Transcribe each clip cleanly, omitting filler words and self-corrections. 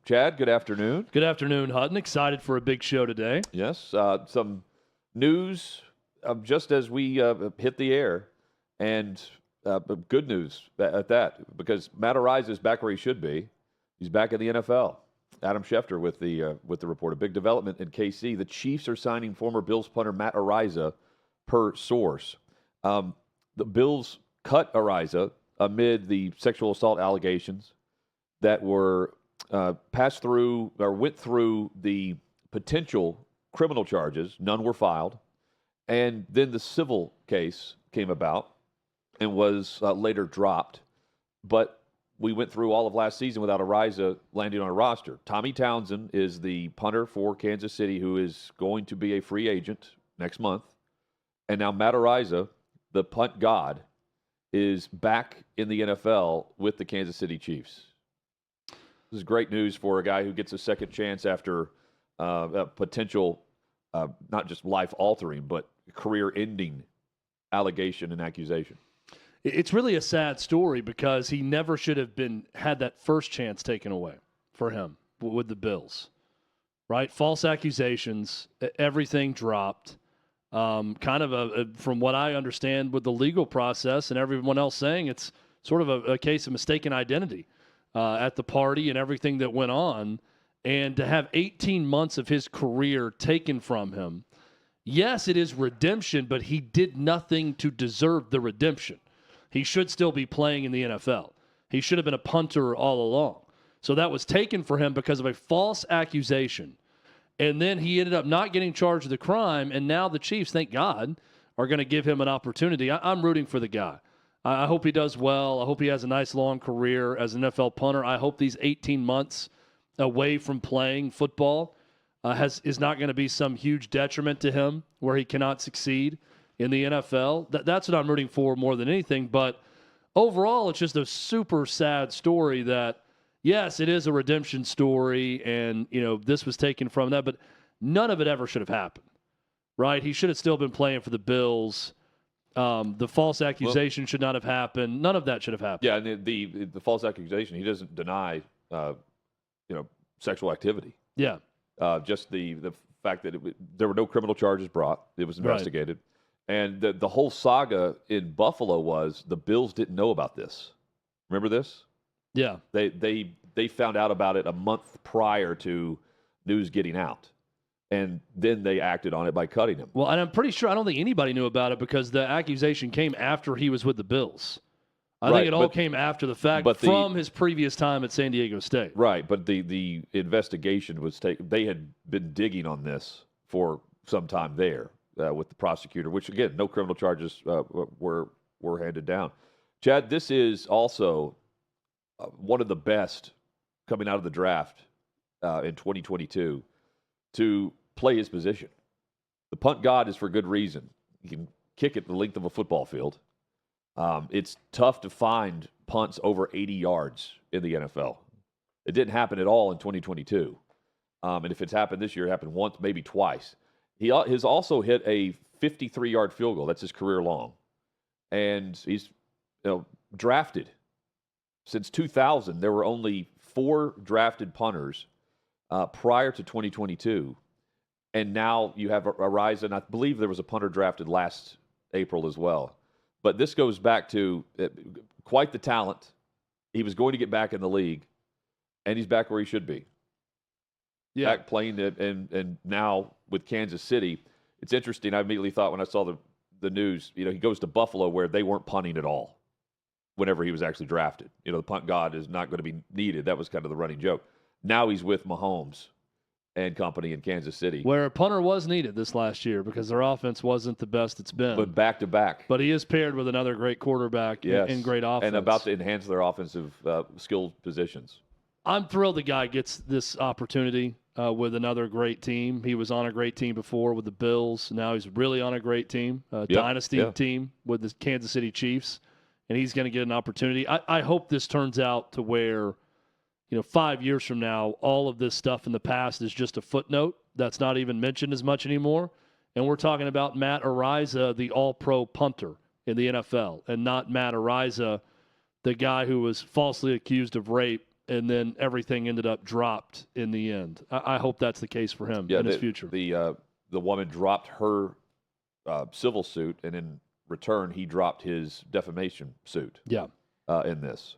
Chad, good afternoon. Good afternoon, Hutton. Excited for a big show today. Yes, some news just as we hit the air, and good news at that, because Matt Araiza is back where he should be. He's back in the NFL. Adam Schefter with the report. A big development in KC. The Chiefs are signing former Bills punter Matt Araiza, per source. The Bills cut Araiza amid the sexual assault allegations that were went through the potential criminal charges. None were filed. And then the civil case came about and was later dropped. But we went through all of last season without Araiza landing on a roster. Tommy Townsend is the punter for Kansas City, who is going to be a free agent next month. And now Matt Araiza, the punt god, is back in the NFL with the Kansas City Chiefs. This is great news for a guy who gets a second chance after a potential, not just life-altering, but career-ending allegation and accusation. It's really a sad story because he never should have had that first chance taken away for him with the Bills, right? False accusations, everything dropped. From what I understand with the legal process and everyone else saying, it's sort of a case of mistaken identity at the party and everything that went on. And to have 18 months of his career taken from him, yes, it is redemption, but he did nothing to deserve the redemption. He should still be playing in the NFL. He should have been a punter all along. So that was taken for him because of a false accusation. And then he ended up not getting charged with the crime, and now the Chiefs, thank God, are going to give him an opportunity. I'm rooting for the guy. I hope he does well. I hope he has a nice long career as an NFL punter. I hope these 18 months away from playing football is not going to be some huge detriment to him where he cannot succeed in the NFL. That's what I'm rooting for more than anything. But overall, it's just a super sad story that, yes, it is a redemption story, and this was taken from that, but none of it ever should have happened, right? He should have still been playing for the Bills. The false accusation should not have happened. None of that should have happened. Yeah, and the false accusation, he doesn't deny, sexual activity. Yeah. Just the fact that there were no criminal charges brought. It was investigated. Right. And the whole saga in Buffalo was the Bills didn't know about this. Remember this? Yeah. They found out about it a month prior to news getting out. And then they acted on it by cutting him. Well, and I'm pretty sure I don't think anybody knew about it because the accusation came after he was with the Bills. I think it all came after the fact from his previous time at San Diego State. Right, but the investigation was taken. They had been digging on this for some time there with the prosecutor, which, again, no criminal charges were handed down. Chad, this is also one of the best coming out of the draft in 2022 to play his position. The punt god is for good reason. He can kick it the length of a football field. It's tough to find punts over 80 yards in the NFL. It didn't happen at all in 2022. And if it's happened this year, it happened once, maybe twice. He has also hit a 53-yard field goal. That's his career long. And he's drafted. Since 2000, there were only 4 drafted punters prior to 2022. And now you have Araiza, and I believe there was a punter drafted last April as well. But this goes back to quite the talent. He was going to get back in the league, and he's back where he should be. Yeah. Back playing it, and now with Kansas City. It's interesting. I immediately thought when I saw the news, he goes to Buffalo where they weren't punting at all whenever he was actually drafted. The punt god is not going to be needed. That was kind of the running joke. Now he's with Mahomes and company in Kansas City. Where a punter was needed this last year because their offense wasn't the best it's been. But back-to-back. But he is paired with another great quarterback and great offense. And about to enhance their offensive skill positions. I'm thrilled the guy gets this opportunity with another great team. He was on a great team before with the Bills. Now he's really on a great team, dynasty team with the Kansas City Chiefs. And he's going to get an opportunity. I hope this turns out to where 5 years from now, all of this stuff in the past is just a footnote that's not even mentioned as much anymore. And we're talking about Matt Araiza, the all-pro punter in the NFL, and not Matt Araiza, the guy who was falsely accused of rape and then everything ended up dropped in the end. I hope that's the case for him in his future. The woman dropped her civil suit, and in return, he dropped his defamation suit. Yeah. In this.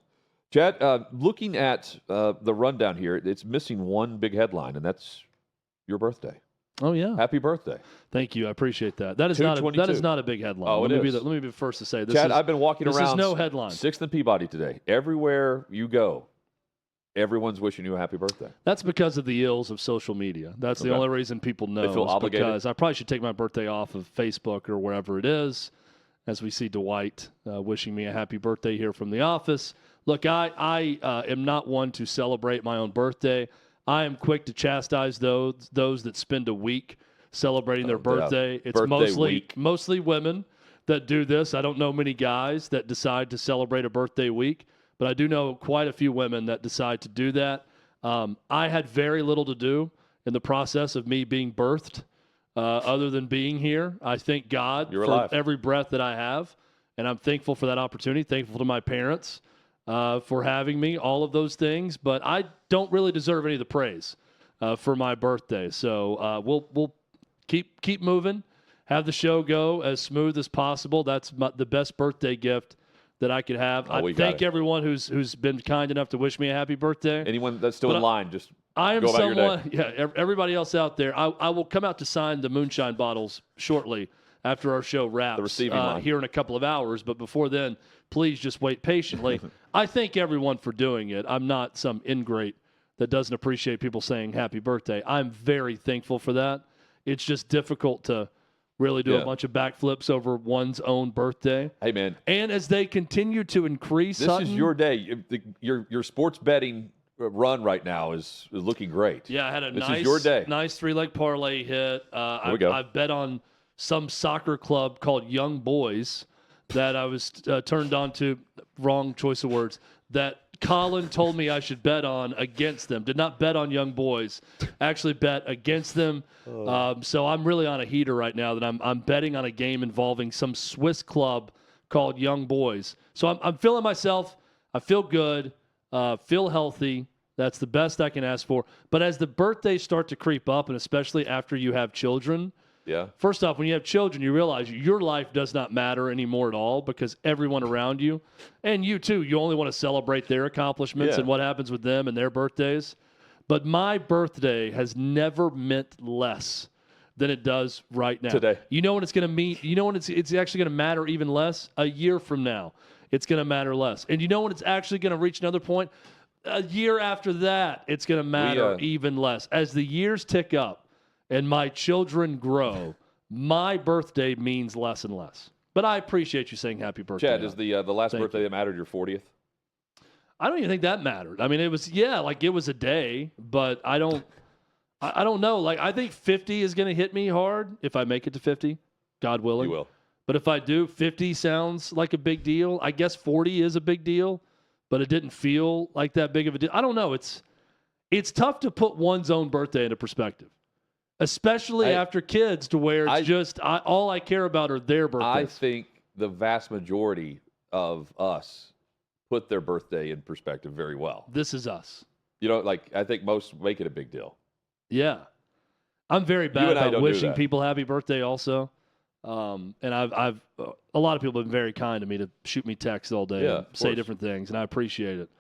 Chad, looking at the rundown here, it's missing one big headline, and that's your birthday. Oh yeah, happy birthday! Thank you, I appreciate that. That is not a big headline. Oh, let me be the first to say this. Chad, I've been walking around. This is no headline. 6th and Peabody today. Everywhere you go, everyone's wishing you a happy birthday. That's because of the ills of social media. That's the only reason people know. They feel obligated. Because I probably should take my birthday off of Facebook or wherever it is. As we see Dwight wishing me a happy birthday here from the office. Look, I am not one to celebrate my own birthday. I am quick to chastise those that spend a week celebrating their birthday. It's mostly women that do this. I don't know many guys that decide to celebrate a birthday week, but I do know quite a few women that decide to do that. I had very little to do in the process of me being birthed. Other than being here, I thank God for every breath that I have, and I'm thankful for that opportunity, thankful to my parents for having me, all of those things, but I don't really deserve any of the praise for my birthday. So we'll keep moving, have the show go as smooth as possible. That's the best birthday gift that I could have. I thank everyone who's been kind enough to wish me a happy birthday. Anyone that's still in line, just I am go about your day. Yeah, everybody else out there, I will come out to sign the moonshine bottles shortly after our show wraps. The receiving line. Here in a couple of hours, but before then, please just wait patiently. I thank everyone for doing it. I'm not some ingrate that doesn't appreciate people saying happy birthday. I'm very thankful for that. It's just difficult to really do a bunch of backflips over one's own birthday. Hey, man. And as they continue to increase, this is your day. Your sports betting run right now is looking great. Yeah, I had this is your day. Nice 3-leg parlay hit. I bet on some soccer club called Young Boys that I was turned on to. Wrong choice of words. That Colin told me I should bet on against them. Did not bet on Young Boys. Actually bet against them. So I'm really on a heater right now that I'm betting on a game involving some Swiss club called Young Boys. So I'm feeling myself. I feel good. Feel healthy. That's the best I can ask for. But as the birthdays start to creep up, and especially after you have children, first off, when you have children, you realize your life does not matter anymore at all because everyone around you, and you too, you only want to celebrate their accomplishments and what happens with them and their birthdays. But my birthday has never meant less than it does right now. Today. You know when it's going to mean, you know when it's actually going to matter even less? A year from now, it's going to matter less. And you know when it's actually going to reach another point? A year after that, it's going to matter even less. As the years tick up and my children grow, my birthday means less and less. But I appreciate you saying happy birthday. Chad, is the last birthday that mattered your 40th? I don't even think that mattered. I mean, it was it was a day, but I don't know. Like, I think 50 is going to hit me hard if I make it to 50, God willing. You will. But if I do, 50 sounds like a big deal. I guess 40 is a big deal, but it didn't feel like that big of a deal. I don't know. It's tough to put one's own birthday into perspective, especially after kids, to where it's all I care about are their birthdays. I think the vast majority of us put their birthday in perspective very well. This is us. You know, like, I think most make it a big deal. Yeah. I'm very bad about wishing people happy birthday also. And I've a lot of people have been very kind to me to shoot me texts all day and say different things, and I appreciate it.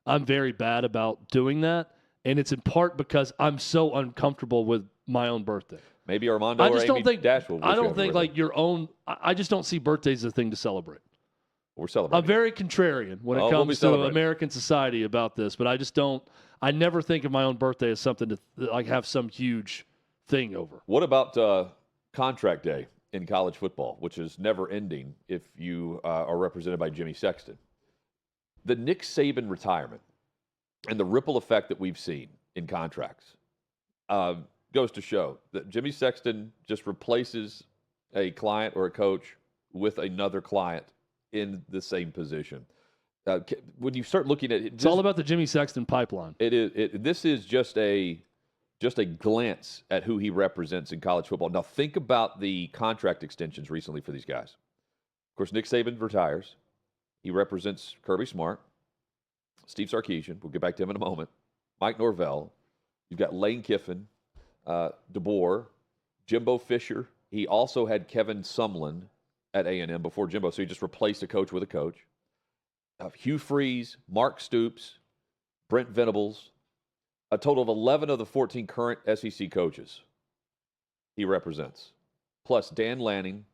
I'm very bad about doing that, and it's in part because I'm so uncomfortable with my own birthday. Maybe Armando or Amy Dash will wish I don't think like your own. I just don't see birthdays as a thing to celebrate. We're celebrating. I'm very contrarian when it comes to American society about this, but I just don't. I never think of my own birthday as something to like have some huge thing over. What about contract day in college football, which is never ending if you are represented by Jimmy Sexton? The Nick Saban retirement and the ripple effect that we've seen in contracts goes to show that Jimmy Sexton just replaces a client or a coach with another client in the same position. When you start looking at it, it's all about the Jimmy Sexton pipeline. It is. This is just a glance at who he represents in college football. Now think about the contract extensions recently for these guys. Of course, Nick Saban retires. He represents Kirby Smart. Steve Sarkisian. We'll get back to him in a moment. Mike Norvell. You've got Lane Kiffin, DeBoer, Jimbo Fisher. He also had Kevin Sumlin at A&M before Jimbo, so he just replaced a coach with a coach. Hugh Freeze, Mark Stoops, Brent Venables, a total of 11 of the 14 current SEC coaches he represents, plus Dan Lanning,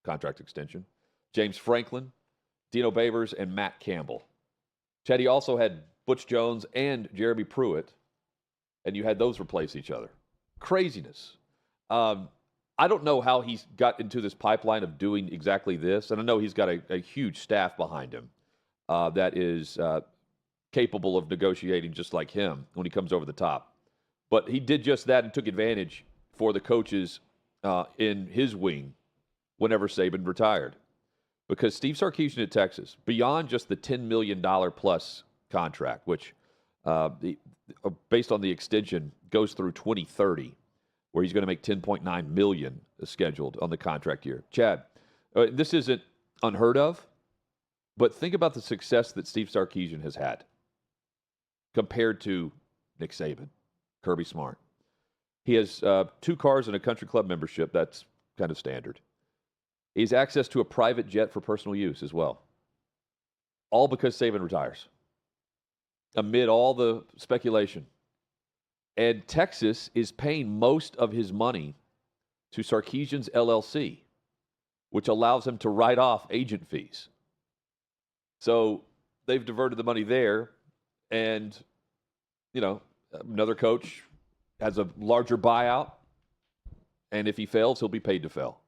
contract extension, James Franklin, Dino Babers, and Matt Campbell. Chad, he also had Butch Jones and Jeremy Pruitt, and you had those replace each other. Craziness. I don't know how he's got into this pipeline of doing exactly this, and I know he's got a huge staff behind him that is capable of negotiating just like him when he comes over the top. But he did just that and took advantage for the coaches in his wing whenever Saban retired. Because Steve Sarkisian at Texas, beyond just the $10 million plus contract, which based on the extension goes through 2030, where he's going to make $10.9 million scheduled on the contract year. Chad, this isn't unheard of, but think about the success that Steve Sarkisian has had compared to Nick Saban, Kirby Smart. He has 2 cars and a country club membership. That's kind of standard. He has access to a private jet for personal use as well. All because Saban retires. Amid all the speculation. And Texas is paying most of his money to Sarkisian's LLC, which allows him to write off agent fees. So they've diverted the money there, and, you know, another coach has a larger buyout, and if he fails, he'll be paid to fail.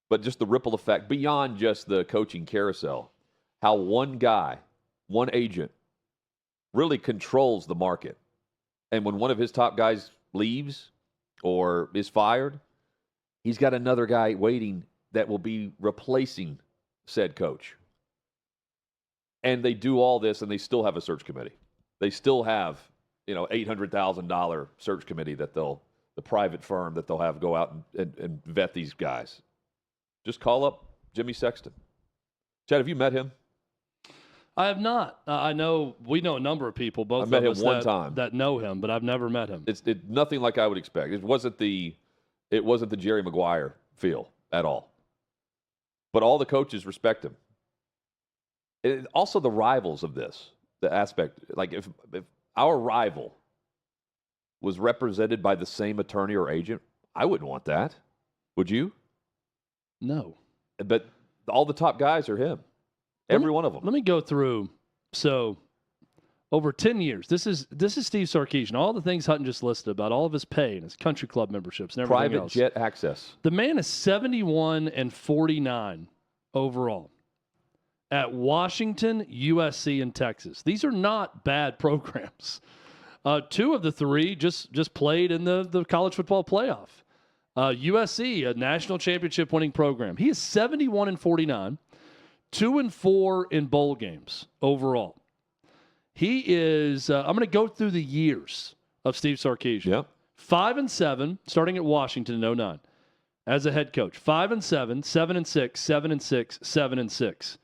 But just the ripple effect, beyond just the coaching carousel, how one guy, one agent, really controls the market. And when one of his top guys leaves or is fired, he's got another guy waiting that will be replacing said coach. And they do all this, and they still have a search committee. They still have, $800,000 search committee that the private firm that they'll have go out and vet these guys. Just call up Jimmy Sexton. Chad, have you met him? I have not. We know a number of people, both met of him us one time. that know him, but I've never met him. It's nothing like I would expect. It wasn't the Jerry Maguire feel at all. But all the coaches respect him. Also the rivals of this, the aspect, like if our rival was represented by the same attorney or agent, I wouldn't want that. Would you? No. But all the top guys are him. Every one of them. Let me go through. So, over 10 years, this is Steve Sarkisian. All the things Hutton just listed about all of his pay and his country club memberships and everything else. Private jet access. The man is 71-49 overall at Washington, USC, and Texas. These are not bad programs. 2 of the 3 just played in the college football playoff. USC, a national championship winning program. He is 71-49. 2-4 in bowl games overall. He is, I'm going to go through the years of Steve Sarkisian. Yep. 5-7, starting at Washington in 2009 as a head coach. 5-7, 7-6, 7-6, 7-6.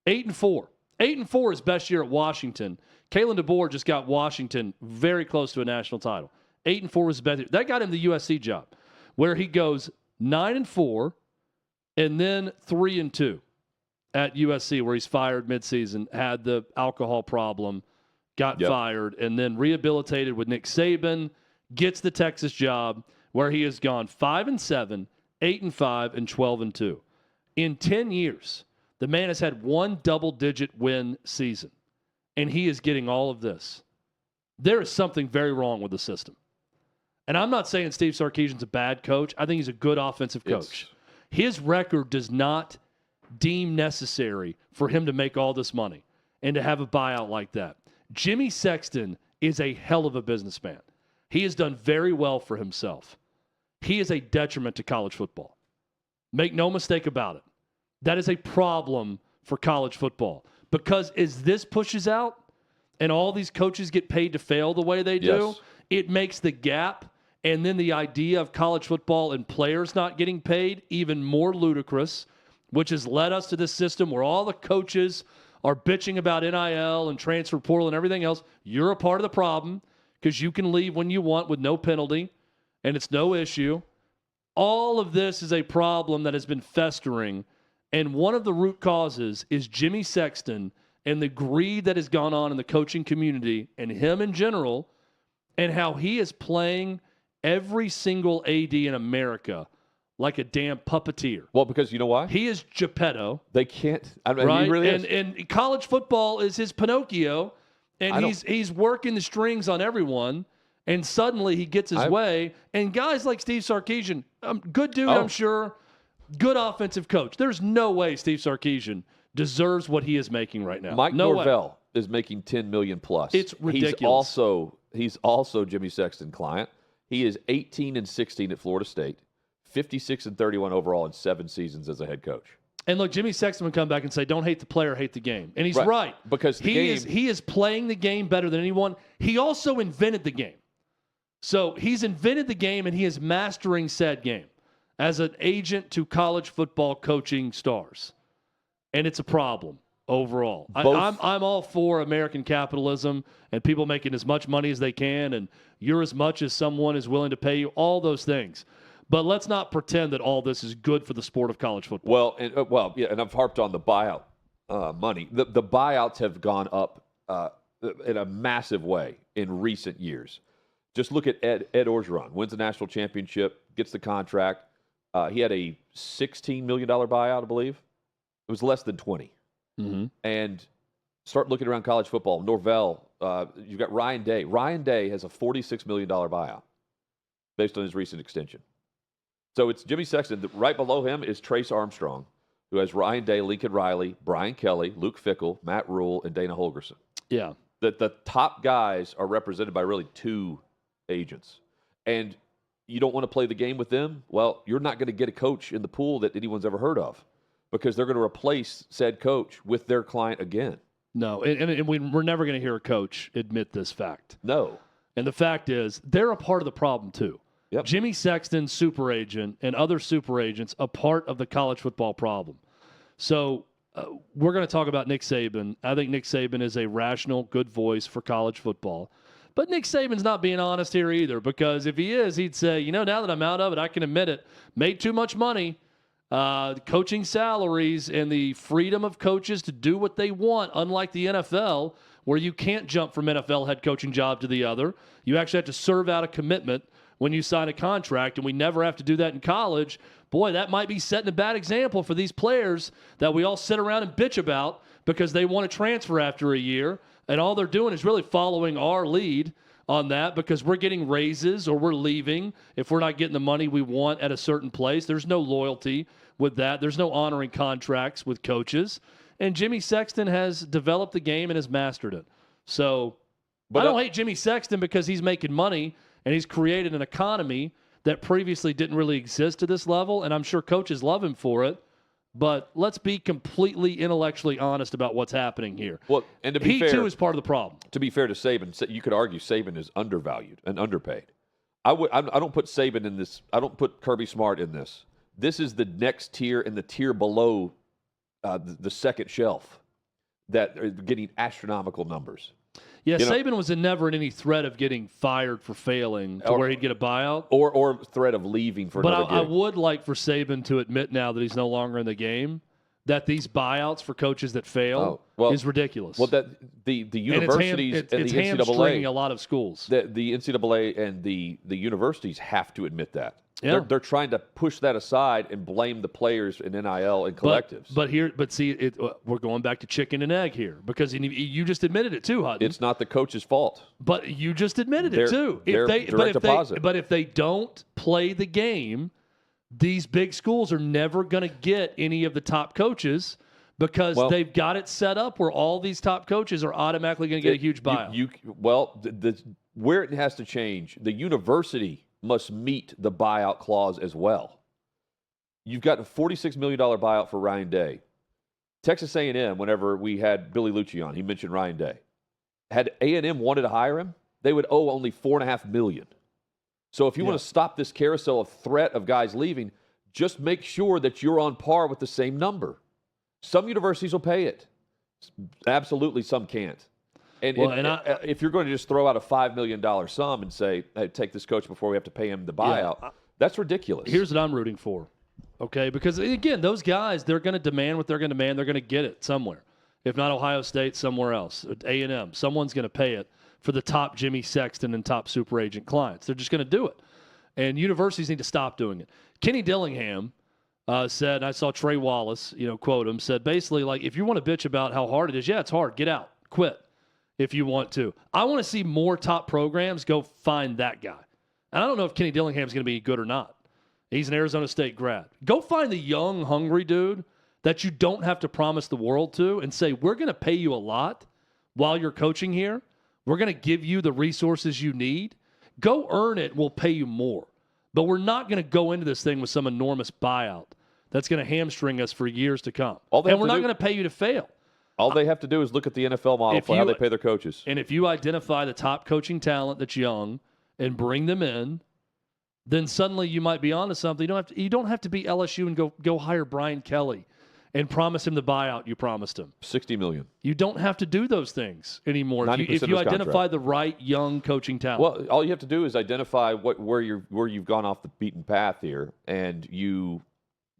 8-4. 8-4 is best year at Washington. Kalen DeBoer just got Washington very close to a national title. 8-4 was his best year. That got him the USC job, where he goes 9-4 and then 3-2. At USC, where he's fired midseason, had the alcohol problem, got fired, and then rehabilitated with Nick Saban, gets the Texas job, where he has gone 5-7, 8-5, and 12-2. In 10 years, the man has had 1 double-digit win season, and he is getting all of this. There is something very wrong with the system. And I'm not saying Steve Sarkisian's a bad coach. I think he's a good offensive coach. His record does not deem necessary for him to make all this money and to have a buyout like that. Jimmy Sexton is a hell of a businessman. He has done very well for himself. He is a detriment to college football. Make no mistake about it. That is a problem for college football, because as this pushes out and all these coaches get paid to fail the way they do, it makes the gap and then the idea of college football and players not getting paid even more ludicrous, which has led us to this system where all the coaches are bitching about NIL and transfer portal and everything else, you're a part of the problem because you can leave when you want with no penalty and it's no issue. All of this is a problem that has been festering, and one of the root causes is Jimmy Sexton and the greed that has gone on in the coaching community and him in general, and how he is playing every single AD in America like a damn puppeteer. Well, because you know why? He is Geppetto. They can't. I mean, Right? He really is. And college football is his Pinocchio, and he's working the strings on everyone, and suddenly he gets his way. And guys like Steve Sarkisian, good dude, I'm sure, good offensive coach. There's no way Steve Sarkisian deserves what he is making right now. Mike Norvell is making $10 million plus. It's ridiculous. He's also Jimmy Sexton client. He is 18-16 at Florida State, 56-31 overall in 7 seasons as a head coach. And look, Jimmy Sexton would come back and say, "Don't hate the player, hate the game," and he's right because he is playing the game better than anyone. He also invented the game, so he's invented the game and he is mastering said game as an agent to college football coaching stars, and it's a problem overall. I'm all for American capitalism and people making as much money as they can, and you're as much as someone is willing to pay you. All those things. But let's not pretend that all this is good for the sport of college football. And I've harped on the buyout money. The buyouts have gone up in a massive way in recent years. Just look at Ed Orgeron, wins the national championship, gets the contract. He had a $16 million buyout, I believe. It was less than 20. Mm-hmm. And start looking around college football. Norvell, you've got Ryan Day. Ryan Day has a $46 million buyout based on his recent extension. So it's Jimmy Sexton. Right below him is Trace Armstrong, who has Ryan Day, Lincoln Riley, Brian Kelly, Luke Fickell, Matt Rule, and Dana Holgerson. Yeah. The top guys are represented by really 2 agents. And you don't want to play the game with them? Well, you're not going to get a coach in the pool that anyone's ever heard of because they're going to replace said coach with their client again. No, and we're never going to hear a coach admit this fact. No. And the fact is, they're a part of the problem too. Yep. Jimmy Sexton, super agent, and other super agents, a part of the college football problem. So we're going to talk about Nick Saban. I think Nick Saban is a rational, good voice for college football. But Nick Saban's not being honest here either, because if he is, he'd say, now that I'm out of it, I can admit it, made too much money, coaching salaries, and the freedom of coaches to do what they want, unlike the NFL, where you can't jump from NFL head coaching job to the other. You actually have to serve out a commitment when you sign a contract, and we never have to do that in college. Boy, that might be setting a bad example for these players that we all sit around and bitch about because they want to transfer after a year, and all they're doing is really following our lead on that because we're getting raises or we're leaving if we're not getting the money we want at a certain place. There's no loyalty with that. There's no honoring contracts with coaches. And Jimmy Sexton has developed the game and has mastered it. So I don't hate Jimmy Sexton because he's making money and he's created an economy that previously didn't really exist to this level, and I'm sure coaches love him for it. But let's be completely intellectually honest about what's happening here. Well, and to be fair, he too is part of the problem. To be fair to Saban, you could argue Saban is undervalued and underpaid. I don't put Saban in this. I don't put Kirby Smart in this. This is the next tier and the tier below the second shelf that are getting astronomical numbers. Yeah, Saban was never in any threat of getting fired for failing to where he'd get a buyout. Or threat of leaving for another gig. But I would like for Saban to admit now that he's no longer in the game that these buyouts for coaches that fail is ridiculous. Well, that the universities and the NCAA, hamstringing a lot of schools. The NCAA and the universities have to admit that. Yeah. They're trying to push that aside and blame the players in NIL and collectives. But see, we're going back to chicken and egg here because you just admitted it too, Hutton. It's not the coach's fault. But you just admitted it too. But if they don't play the game, these big schools are never going to get any of the top coaches because they've got it set up where all these top coaches are automatically going to get a huge buyout. Where it has to change, the university must meet the buyout clause as well. You've got a $46 million buyout for Ryan Day. Texas A&M, whenever we had Billy Lucci on, he mentioned Ryan Day. Had A&M wanted to hire him, they would owe only $4.5 million. So if you want to stop this carousel of threat of guys leaving, just make sure that you're on par with the same number. Some universities will pay it. Absolutely, some can't. And, Well, if you're going to just throw out a $5 million sum and say, hey, take this coach before we have to pay him the buyout, that's ridiculous. Here's what I'm rooting for, okay? Because, again, those guys, they're going to demand what they're going to demand. They're going to get it somewhere. If not Ohio State, somewhere else. A&M. Someone's going to pay it for the top Jimmy Sexton and top super agent clients. They're just going to do it. And universities need to stop doing it. Kenny Dillingham said, and I saw Trey Wallace, quote him, said basically, like, if you want to bitch about how hard it is, yeah, it's hard. Get out. Quit if you want to. I want to see more top programs go find that guy. And I don't know if Kenny Dillingham's going to be good or not. He's an Arizona State grad. Go find the young, hungry dude that you don't have to promise the world to and say, we're going to pay you a lot while you're coaching here. We're going to give you the resources you need. Go earn it. We'll pay you more. But we're not going to go into this thing with some enormous buyout that's going to hamstring us for years to come. And we're not going to pay you to fail. All they have to do is look at the NFL model for how they pay their coaches. And if you identify the top coaching talent that's young and bring them in, then suddenly you might be onto something. You don't have to be LSU and go hire Brian Kelly and promise him the buyout you promised him. $60 million. You don't have to do those things anymore. If you identify contract. the right young coaching talent. Well, all you have to do is identify where you've gone off the beaten path here, and you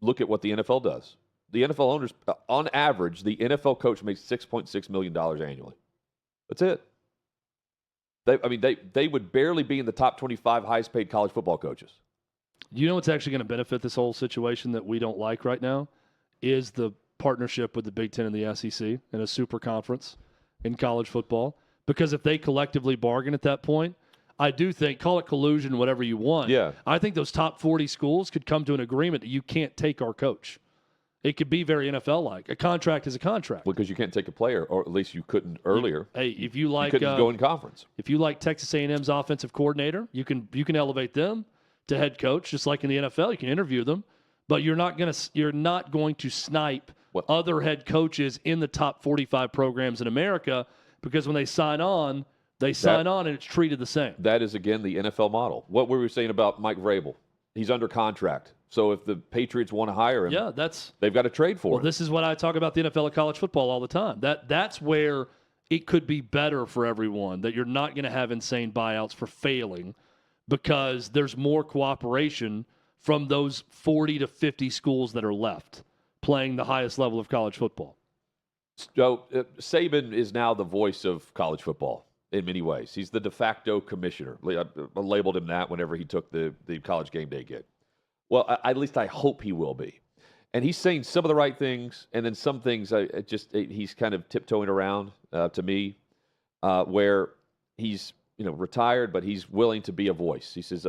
look at what the NFL does. The NFL owners, on average, the NFL coach makes $6.6 million annually. That's it. They would barely be in the top 25 highest paid college football coaches. You know what's actually going to benefit this whole situation that we don't like right now is the partnership with the Big Ten and the SEC in a super conference in college football. Because if they collectively bargain at that point, I do think, call it collusion, whatever you want. Yeah. I think those top 40 schools could come to an agreement that you can't take our coach. It could be very NFL-like. A contract is a contract. Because you can't take a player, or at least you couldn't earlier. If you like, you couldn't go in conference. If you like Texas A&M's offensive coordinator, you can elevate them to head coach, just like in the NFL. You can interview them, but you're not going to snipe other head coaches in the top 45 programs in America, because when they sign on, and it's treated the same. That is, again, the NFL model. What were we saying about Mike Vrabel? He's under contract. So if the Patriots want to hire him, they've got to trade for him. This is what I talk about the NFL of college football all the time. That's where it could be better for everyone, that you're not going to have insane buyouts for failing, because there's more cooperation from those 40 to 50 schools that are left playing the highest level of college football. So Saban is now the voice of college football in many ways. He's the de facto commissioner. I labeled him that whenever he took the College Game Day gig. Well, at least I hope he will be. And he's saying some of the right things, and then some things he's kind of tiptoeing around to me, where he's retired, but he's willing to be a voice. He says,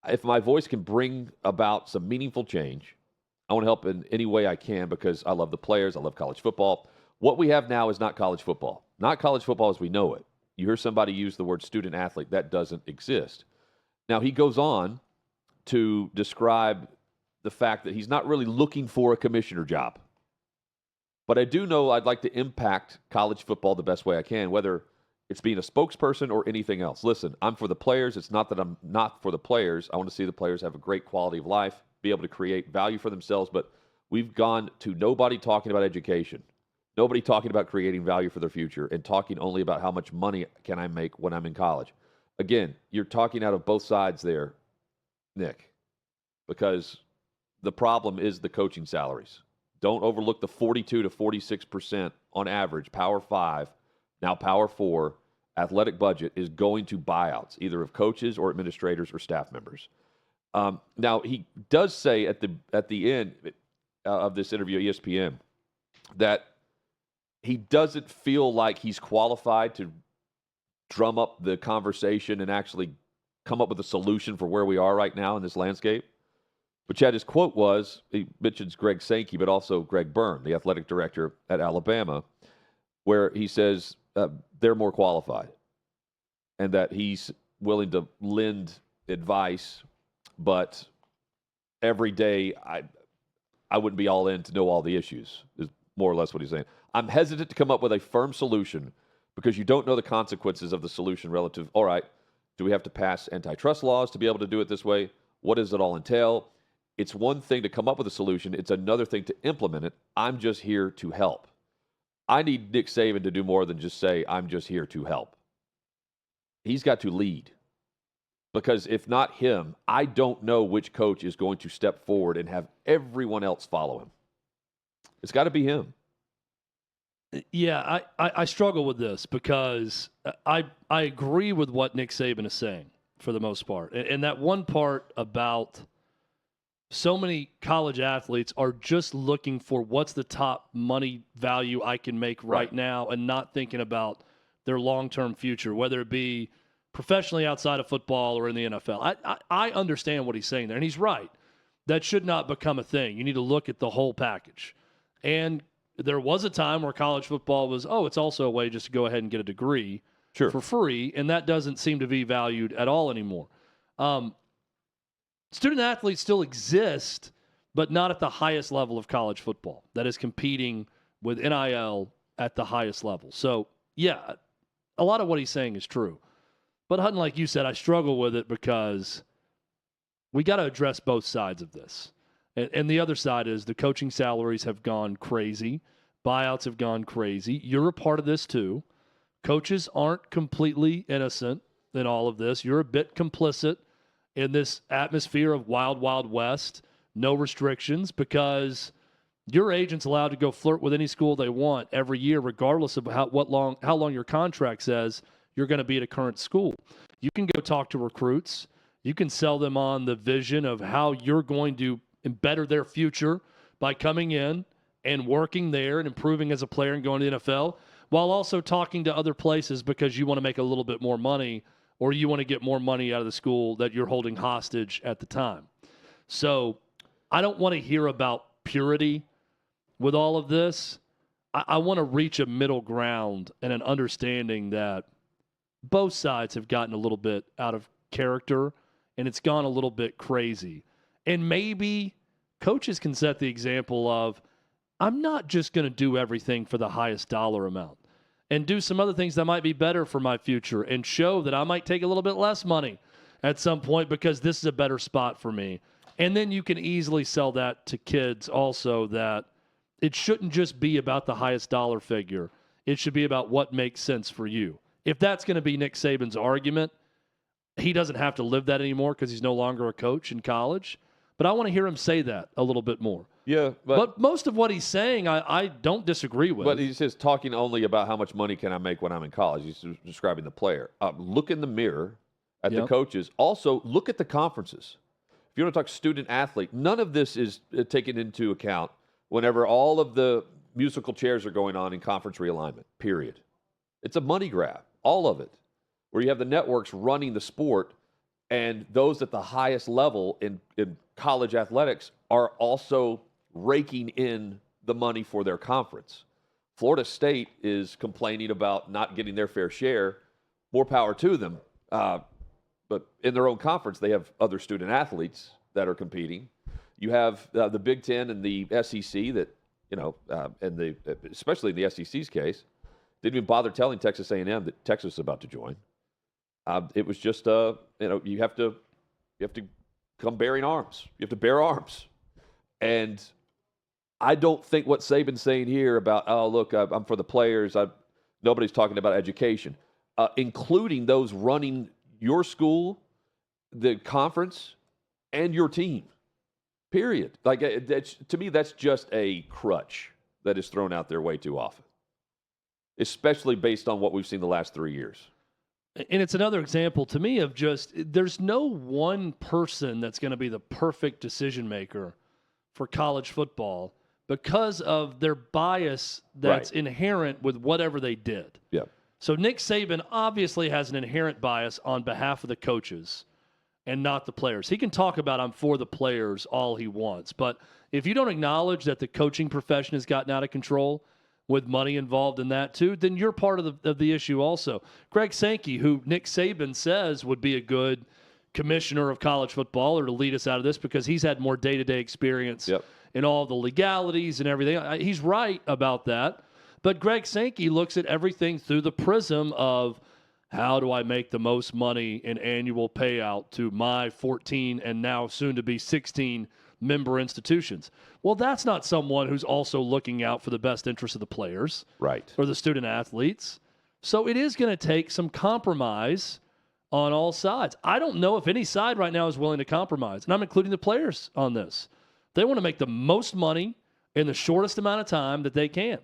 if my voice can bring about some meaningful change, I want to help in any way I can, because I love the players. I love college football. What we have now is not college football. Not college football as we know it. You hear somebody use the word student athlete. That doesn't exist. Now, he goes on to describe the fact that he's not really looking for a commissioner job. But I do know I'd like to impact college football the best way I can, whether it's being a spokesperson or anything else. Listen, I'm for the players. It's not that I'm not for the players. I want to see the players have a great quality of life, be able to create value for themselves. But we've gone to nobody talking about education, nobody talking about creating value for their future, and talking only about how much money can I make when I'm in college. Again, you're talking out of both sides there, Nick, because the problem is the coaching salaries. Don't overlook the 42 to 46% on average, Power 5, now Power 4, athletic budget is going to buyouts, either of coaches or administrators or staff members. Now, he does say at the end of this interview at ESPN that he doesn't feel like he's qualified to drum up the conversation and actually come up with a solution for where we are right now in this landscape. But Chad, his quote was, he mentions Greg Sankey, but also Greg Byrne, the athletic director at Alabama, where he says they're more qualified and that he's willing to lend advice, but every day I wouldn't be all in to know all the issues, is more or less what he's saying. I'm hesitant to come up with a firm solution because you don't know the consequences of the solution relative. All right, do we have to pass antitrust laws to be able to do it this way? What does it all entail? It's one thing to come up with a solution. It's another thing to implement it. I'm just here to help. I need Nick Saban to do more than just say, I'm just here to help. He's got to lead. Because if not him, I don't know which coach is going to step forward and have everyone else follow him. It's got to be him. Yeah, I struggle with this because I agree with what Nick Saban is saying for the most part. And that one part about so many college athletes are just looking for what's the top money value I can make right now and not thinking about their long-term future, whether it be professionally outside of football or in the NFL. I understand what he's saying there, and he's right. That should not become a thing. You need to look at the whole package. And there was a time where college football was, it's also a way just to go ahead and get a degree for free, and that doesn't seem to be valued at all anymore. Student athletes still exist, but not at the highest level of college football that is competing with NIL at the highest level. So, yeah, a lot of what he's saying is true. But Hutton, like you said, I struggle with it because we got to address both sides of this. And the other side is the coaching salaries have gone crazy. Buyouts have gone crazy. You're a part of this too. Coaches aren't completely innocent in all of this. You're a bit complicit in this atmosphere of wild, wild west, no restrictions, because your agent's allowed to go flirt with any school they want every year, regardless of how long your contract says you're going to be at a current school. You can go talk to recruits. You can sell them on the vision of how you're going to better their future by coming in and working there and improving as a player and going to the NFL, while also talking to other places because you want to make a little bit more money or you want to get more money out of the school that you're holding hostage at the time. So I don't want to hear about purity with all of this. I want to reach a middle ground and an understanding that both sides have gotten a little bit out of character and it's gone a little bit crazy. And maybe coaches can set the example of, I'm not just going to do everything for the highest dollar amount and do some other things that might be better for my future and show that I might take a little bit less money at some point because this is a better spot for me. And then you can easily sell that to kids also, that it shouldn't just be about the highest dollar figure. It should be about what makes sense for you. If that's going to be Nick Saban's argument, he doesn't have to live that anymore because he's no longer a coach in college. But I want to hear him say that a little bit more. Yeah. But most of what he's saying, I don't disagree with. But he says talking only about how much money can I make when I'm in college. He's describing the player. Look in the mirror at the coaches. Also, look at the conferences. If you want to talk student athlete, none of this is taken into account whenever all of the musical chairs are going on in conference realignment, period. It's a money grab, all of it, where you have the networks running the sport, and those at the highest level in college athletics are also raking in the money for their conference. Florida State is complaining about not getting their fair share. More power to them. But in their own conference, they have other student athletes that are competing. You have the Big Ten and the SEC that, and especially in the SEC's case, didn't even bother telling Texas A&M that Texas is about to join. It was just, you have to come bearing arms. You have to bear arms. And I don't think what Saban's saying here about, look, I'm for the players. Nobody's talking about education, including those running your school, the conference, and your team, period. Like, to me, that's just a crutch that is thrown out there way too often, especially based on what we've seen the last 3 years. And it's another example to me of just, there's no one person that's going to be the perfect decision maker for college football because of their bias that's inherent with whatever they did. Yeah. So Nick Saban obviously has an inherent bias on behalf of the coaches and not the players. He can talk about I'm for the players all he wants, but if you don't acknowledge that the coaching profession has gotten out of control with money involved in that too, then you're part of the issue also. Greg Sankey, who Nick Saban says would be a good commissioner of college football or to lead us out of this because he's had more day-to-day experience in all the legalities and everything. He's right about that. But Greg Sankey looks at everything through the prism of how do I make the most money in annual payout to my 14 and now soon to be 16 member institutions. Well, that's not someone who's also looking out for the best interest of the players Right. or the student athletes. So it is going to take some compromise on all sides. I don't know if any side right now is willing to compromise, and I'm including the players on this. They want to make the most money in the shortest amount of time that they can,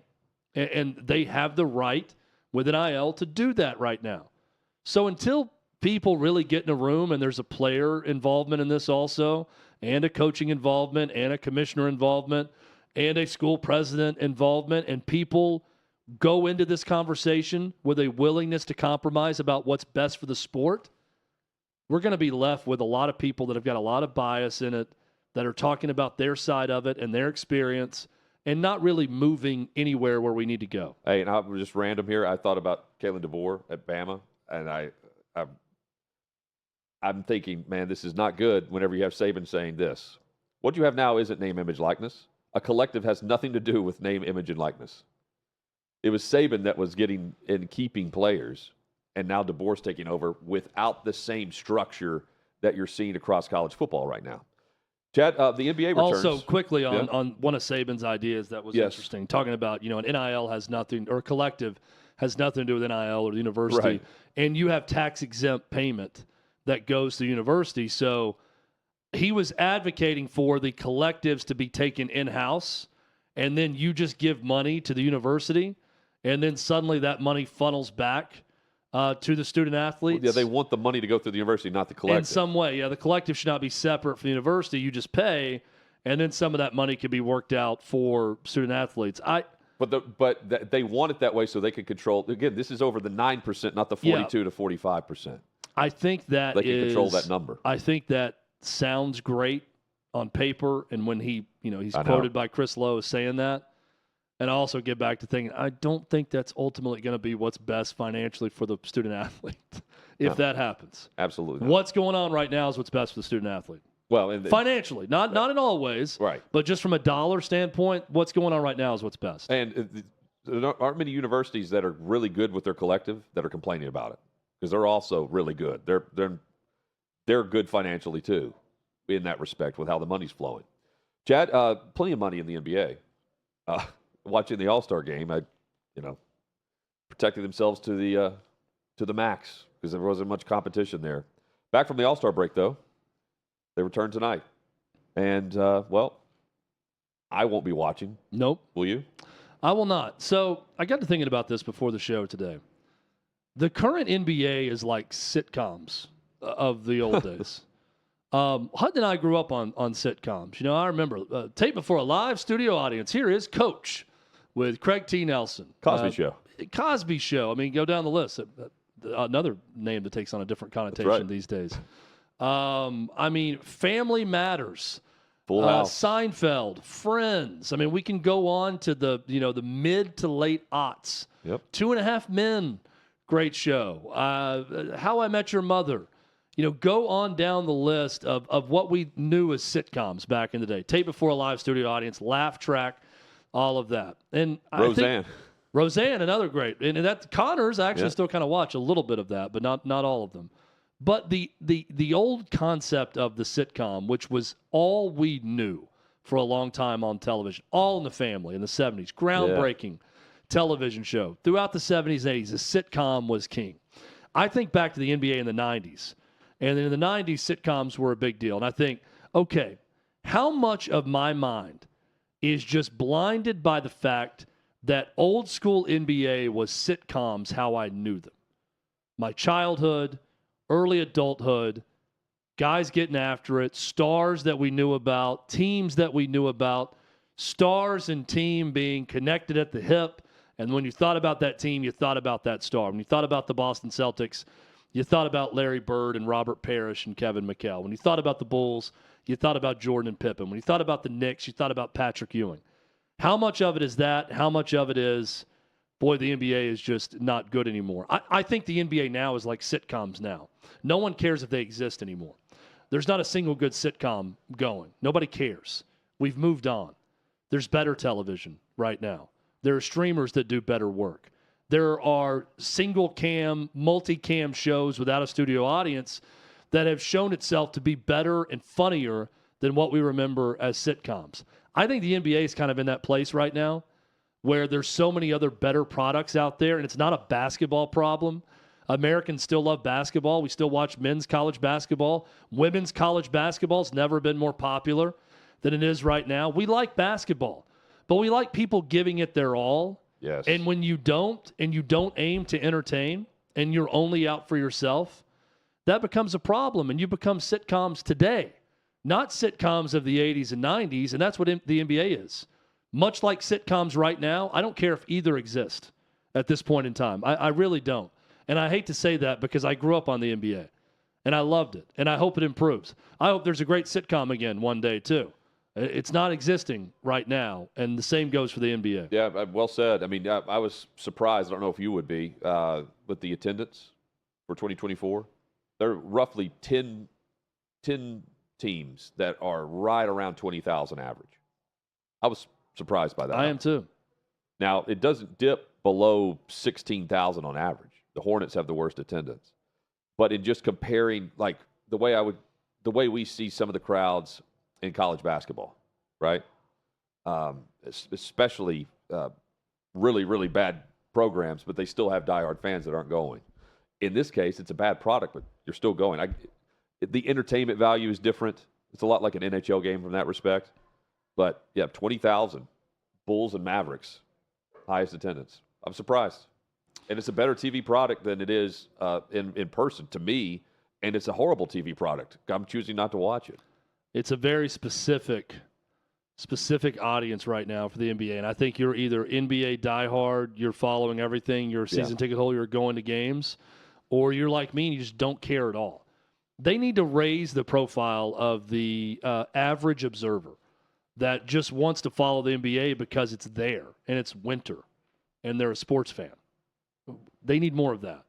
and they have the right with NIL to do that right now. So until people really get in a room and there's a player involvement in this also, and a coaching involvement, and a commissioner involvement, and a school president involvement, and people go into this conversation with a willingness to compromise about what's best for the sport, we're going to be left with a lot of people that have got a lot of bias in it, that are talking about their side of it and their experience, and not really moving anywhere where we need to go. Hey, and I'm just random here. I thought about Kalen DeBoer at Bama, and I'm thinking, man, this is not good whenever you have Saban saying this. What you have now isn't name, image, likeness. A collective has nothing to do with name, image, and likeness. It was Saban that was getting and keeping players, and now DeBoer's taking over without the same structure that you're seeing across college football right now. Chad, the NBA returns. Also, quickly on one of Saban's ideas that was interesting, talking about, an NIL has nothing, or a collective has nothing to do with NIL or the university, Right. and you have tax-exempt payment that goes to the university. So he was advocating for the collectives to be taken in-house, and then you just give money to the university, and then suddenly that money funnels back to the student athletes. Yeah, they want the money to go through the university, not the collective. In some way, yeah. The collective should not be separate from the university. You just pay, and then some of that money could be worked out for student athletes. But they want it that way so they can control. Again, this is over the 9%, not the 42 to 45%. I think that they can control that number. I think that sounds great on paper, and when he's quoted by Chris Lowe as saying that. And I also get back to thinking, I don't think that's ultimately going to be what's best financially for the student athlete if that happens. Absolutely. What's going on right now is what's best for the student athlete. Well, financially, not in all ways, right? But just from a dollar standpoint, what's going on right now is what's best. And there aren't many universities that are really good with their collective that are complaining about it, because they're also really good. They're good financially too, in that respect, with how the money's flowing. Chad, plenty of money in the NBA. Watching the All-Star game, protecting themselves to the max because there wasn't much competition there. Back from the All-Star break, though, they return tonight, and I won't be watching. Nope. Will you? I will not. So I got to thinking about this before the show today. The current NBA is like sitcoms of the old days. Hutton and I grew up on sitcoms. I remember tape before a live studio audience. Here is Coach with Craig T. Nelson. Cosby Show. Cosby Show. I mean, go down the list. Another name that takes on a different connotation these days. Family Matters. Full House. Seinfeld. Friends. I mean, we can go on to the mid to late aughts. Yep. 2.5 Men. Great show. How I Met Your Mother. Go on down the list of what we knew as sitcoms back in the day. Tape before a live studio audience, laugh track, all of that. And Roseanne. Roseanne, another great. And that Connors, I actually still kind of watch a little bit of that, but not all of them. But the old concept of the sitcom, which was all we knew for a long time on television, All in the Family in the 70s, groundbreaking television show. Throughout the 70s and 80s, the sitcom was king. I think back to the NBA in the 90s. And in the 90s, sitcoms were a big deal. And I think, okay, how much of my mind is just blinded by the fact that old school NBA was sitcoms how I knew them? My childhood, early adulthood, guys getting after it, stars that we knew about, teams that we knew about, stars and team being connected at the hip. And when you thought about that team, you thought about that star. When you thought about the Boston Celtics, you thought about Larry Bird and Robert Parrish and Kevin McHale. When you thought about the Bulls, you thought about Jordan and Pippen. When you thought about the Knicks, you thought about Patrick Ewing. How much of it is that? How much of it is, boy, the NBA is just not good anymore? I think the NBA now is like sitcoms now. No one cares if they exist anymore. There's not a single good sitcom going. Nobody cares. We've moved on. There's better television right now. There are streamers that do better work. There are single-cam, multi-cam shows without a studio audience that have shown itself to be better and funnier than what we remember as sitcoms. I think the NBA is kind of in that place right now where there's so many other better products out there, and it's not a basketball problem. Americans still love basketball. We still watch men's college basketball. Women's college basketball has never been more popular than it is right now. We like basketball, but we like people giving it their all. Yes. And when you don't, and you don't aim to entertain, and you're only out for yourself, that becomes a problem, and you become sitcoms today, not sitcoms of the 80s and 90s, and that's what the NBA is. Much like sitcoms right now, I don't care if either exist at this point in time. I really don't. And I hate to say that because I grew up on the NBA, and I loved it, and I hope it improves. I hope there's a great sitcom again one day, too. It's not existing right now, and the same goes for the NBA. Yeah, well said. I mean, I was surprised. I don't know if you would be, with the attendance for 2024. There are roughly 10 teams that are right around 20,000 average. I was surprised by that. I am too. Now, it doesn't dip below 16,000 on average. The Hornets have the worst attendance. But in just comparing, like, the way we see some of the crowds in college basketball, right? Especially really, really bad programs, but they still have diehard fans that aren't going. In this case, it's a bad product, but you're still going. The entertainment value is different. It's a lot like an NHL game from that respect. But, yeah, 20,000, Bulls and Mavericks, highest attendance. I'm surprised. And it's a better TV product than it is in person to me, and it's a horrible TV product. I'm choosing not to watch it. It's a very specific audience right now for the NBA, and I think you're either NBA diehard, you're following everything, you're a season ticket holder, you're going to games, or you're like me and you just don't care at all. They need to raise the profile of the average observer that just wants to follow the NBA because it's there and it's winter and they're a sports fan. They need more of that.